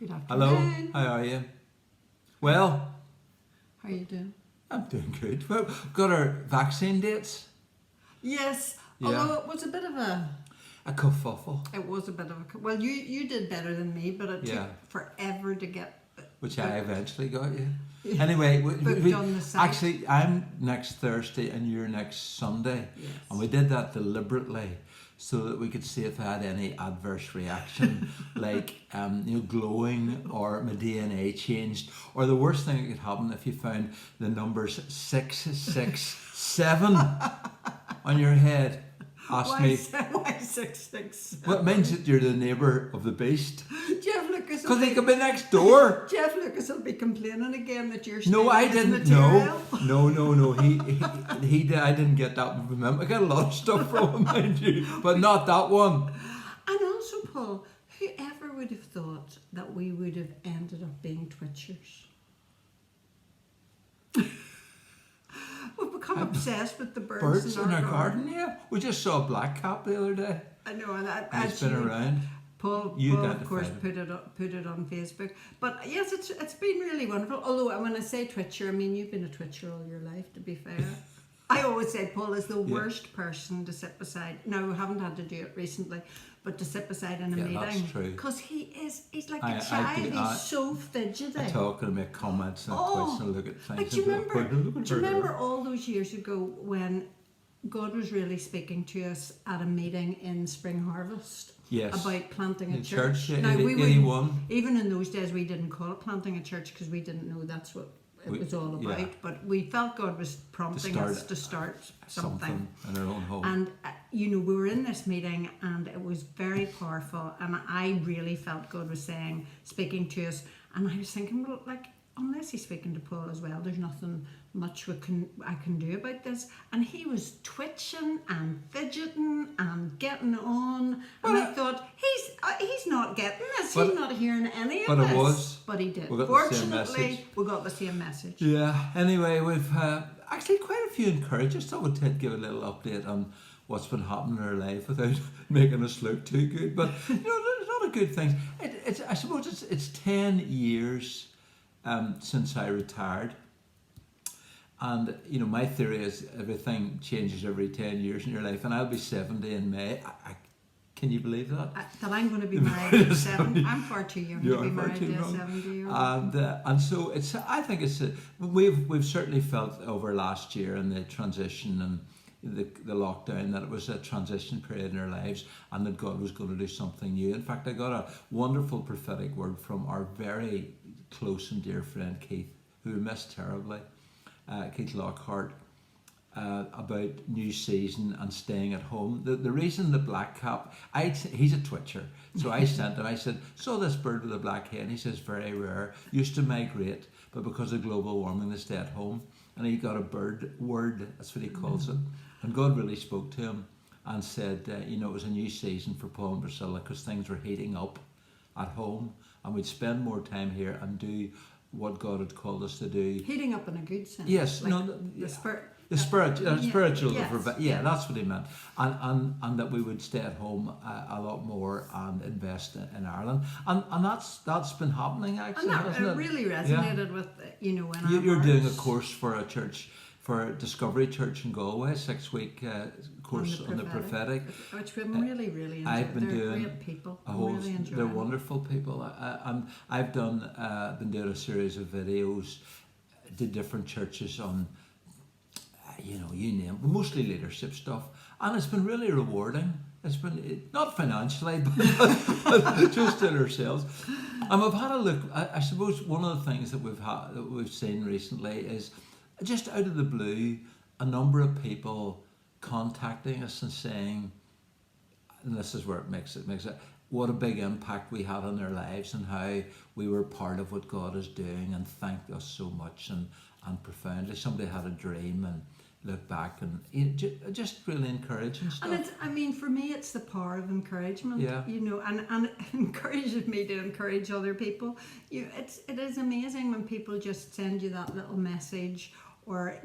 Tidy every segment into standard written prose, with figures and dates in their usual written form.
Good Hello, afternoon. how are you? Well, How are you doing? I'm doing good. Well, got our vaccine dates. Yes, Yeah. although it was a bit of a, A kerfuffle, it was a bit of a, well, you did better than me, but it Yeah. took forever to get which I eventually got you. Yeah. Anyway, booked on the site. actually, I'm next Thursday and you're next Sunday. Yes. And we did that deliberately so that we could see if I had any adverse reaction, like glowing or my DNA changed, or the worst thing that could happen if you found the numbers 667 on your head. Ask me. Why 667? Well, it means that you're the neighbour of the beast. Jeff Lucas. Because they could be next door. Jeff Lucas will be complaining again that you're No, stealing I his didn't. material. No. He did. I didn't get that from him. I got a lot of stuff from him, mind you, but not that one. And also, Paul, whoever would have thought that we would have ended up being Twitchers? We've become obsessed with the birds in our garden. Yeah, we just saw a blackcap the other day. I know, and It's been around. Paul of course, put it on Facebook. But yes, it's been really wonderful. Although when I say Twitcher, I mean you've been a Twitcher all your life. To be fair, I always say Paul is the worst person to sit beside. Now we haven't had to do it recently, but to sit beside in a meeting, that's true. because he's like a child. He's so fidgety. I talk and make comments and twist and look at things. Like, do you remember all those years ago when God was really speaking to us at a meeting in Spring Harvest? Yes. About planting a In church. church, Now, we 81. even in those days, we didn't call it planting a church because we didn't know that's what it was all about. Yeah. But we felt God was prompting us to start something. in our own home. And, we were in this meeting and it was very powerful. And I really felt God was speaking to us. And I was thinking, well, like, unless he's speaking to Paul as well, there's nothing much I can do about this. And he was twitching and fidgeting and getting on. And I thought, he's not getting this. He's not hearing any of this. But it was. But he did. We got Fortunately, we got the same message. Yeah. Anyway, we've actually quite a few encouragers. So I would give a little update on what's been happening in our life without making us look too good. But there's a lot of good things. I suppose it's 10 years since I retired. And, my theory is everything changes every 10 years in your life. And I'll be 70 in May. Can you believe that? That I'm going to be married at 70. I'm far too young to be married to a 70-year-old. And so I think we've certainly felt over last year and the transition and the lockdown that it was a transition period in our lives and that God was going to do something new. In fact, I got a wonderful prophetic word from our very close and dear friend Keith, who we missed terribly. Keith Lockhart, about new season and staying at home. The reason the black cap, he's a twitcher, so I sent him, I said, saw this bird with a black head, and he says, very rare, used to migrate, but because of global warming they stay at home. And he got a bird word, that's what he calls it, and God really spoke to him and said, it was a new season for Paul and Priscilla because things were heating up at home and we'd spend more time here and do what God had called us to do. Heating up in a good sense. Yes, the spirit. The spiritual, yes. That's what he meant, and that we would stay at home a lot more and invest in Ireland, and that's been happening actually. And that hasn't it really resonated with in our You're doing a hearts. course for a church, for Discovery Church in Galway, 6-week course on the prophetic, which I'm really enjoyed. I've been They're doing great people. a whole. Really enjoy They're them. wonderful people, and I've been doing a series of videos to different churches on. You name it, mostly leadership stuff, and it's been really rewarding. It's been not financially, but just in ourselves. And we've had a look. I suppose one of the things that we've seen recently is just out of the blue, a number of people contacting us and saying, and this is where it makes it what a big impact we had on their lives and how we were part of what God is doing, and thanked us so much and profoundly. Somebody had a dream and look back and just really encouraging stuff. And for me, it's the power of encouragement. Yeah. And it encourages me to encourage other people. It is amazing when people just send you that little message or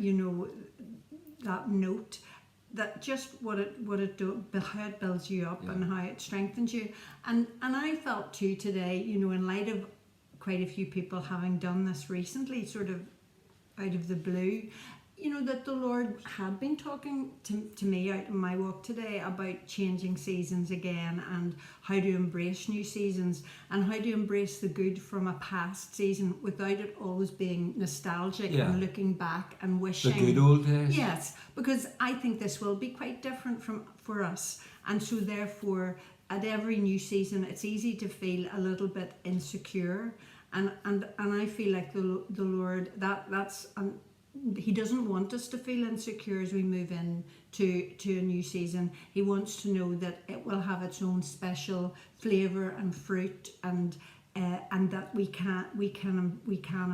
that note, that just what it do, how it builds you up and how it strengthens you. And I felt too today, in light of quite a few people having done this recently, sort of out of the blue, you know, that the Lord had been talking to me out in my walk today about changing seasons again, and how to embrace new seasons, and how to embrace the good from a past season without it always being nostalgic and looking back and wishing the good old days. Yes, because I think this will be quite different for us, and so therefore at every new season it's easy to feel a little bit insecure, and I feel like the Lord, that's He doesn't want us to feel insecure as we move in to a new season. He wants to know that it will have its own special flavour and fruit, and that we can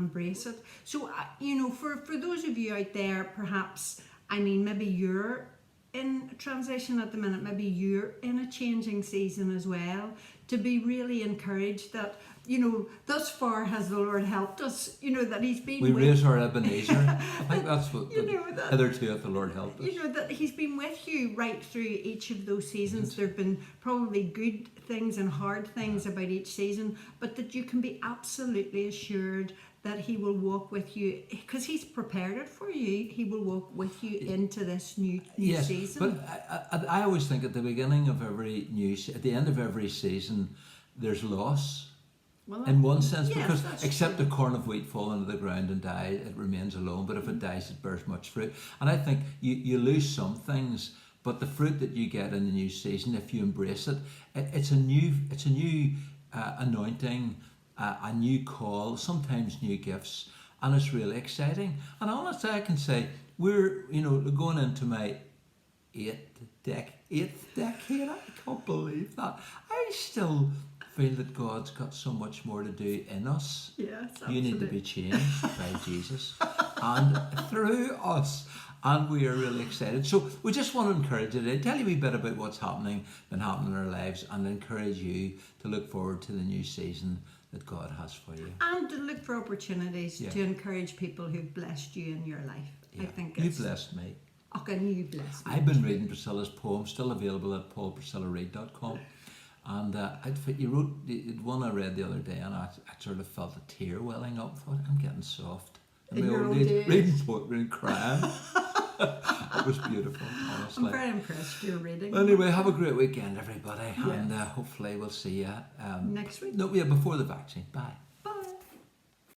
embrace it. So you know, for those of you out there, perhaps, I mean, maybe you're in transition at the minute, maybe you're in a changing season as well, to be really encouraged that, you know, thus far has the Lord helped us, you know, that He's been We with raise our Ebenezer. I think that's what hitherto hath the Lord helped us. You know, that He's been with you right through each of those seasons. There have been probably good things and hard things about each season, but that you can be absolutely assured that He will walk with you, because He's prepared it for you. He will walk with you into this new season. But I always think at the beginning of every at the end of every season, there's loss. Well, in one sense, yes, because except the corn of wheat fall into the ground and die, it remains alone. But if it dies, it bears much fruit. And I think you lose some things, but the fruit that you get in the new season, if you embrace it, it's a new anointing, a new call, sometimes new gifts, and it's really exciting. And honestly, I can say we're going into my eighth decade. I can't believe that. I still feel that God's got so much more to do in us. Yes, absolutely. You need to be changed by Jesus and through us. And we are really excited. So we just want to encourage you today, tell you a wee bit about what's happening in our lives, and encourage you to look forward to the new season that God has for you. And to look for opportunities to encourage people who've blessed you in your life. Yeah. I think you blessed me. Okay, you blessed me. I've been reading Priscilla's poem, still available at paulpriscillaread.com. And you wrote one I read the other day, and I sort of felt a tear welling up. I thought, I'm getting soft. In my old age. Reading poetry and crying. It was beautiful, honestly. I'm very impressed you're reading. Anyway, have a great weekend, everybody. Yeah. And hopefully we'll see you next week. No, before the vaccine. Bye.